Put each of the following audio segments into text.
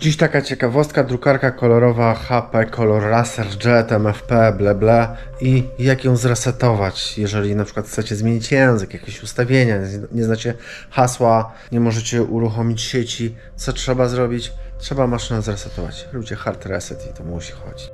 Dziś taka ciekawostka, drukarka kolorowa HP Color Racer Jet MFP ble i jak ją zresetować, jeżeli na przykład chcecie zmienić język, jakieś ustawienia, nie znacie hasła, nie możecie uruchomić sieci, co trzeba zrobić? Trzeba maszynę zresetować. Róbcie hard reset i to musi chodzić.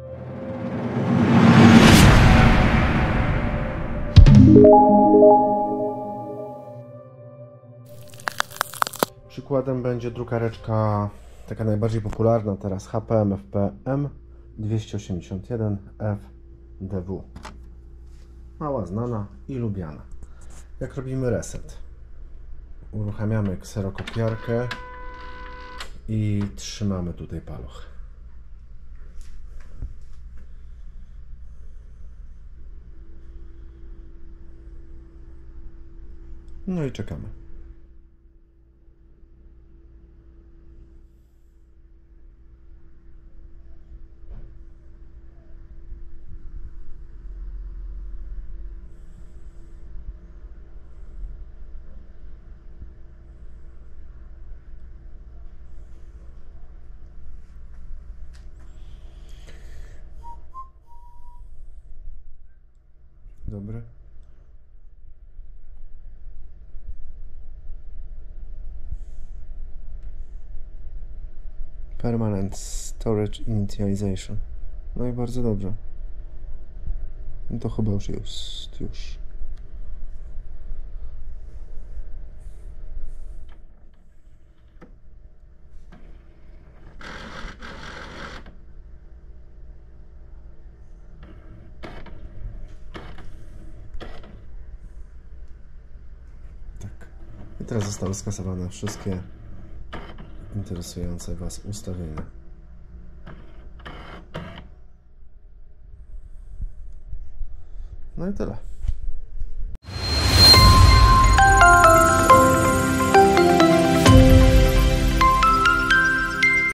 Przykładem będzie drukareczka taka najbardziej popularna teraz HP MFP M281FDW. Mała, znana i lubiana. Jak robimy reset? Uruchamiamy kserokopiarkę i trzymamy tutaj paluch. No i czekamy. Dobry. Permanent Storage Initialization. No i bardzo dobrze. No to chyba już jest. Tak. I teraz zostały skasowane wszystkie interesujące Was ustawienia. No i tyle.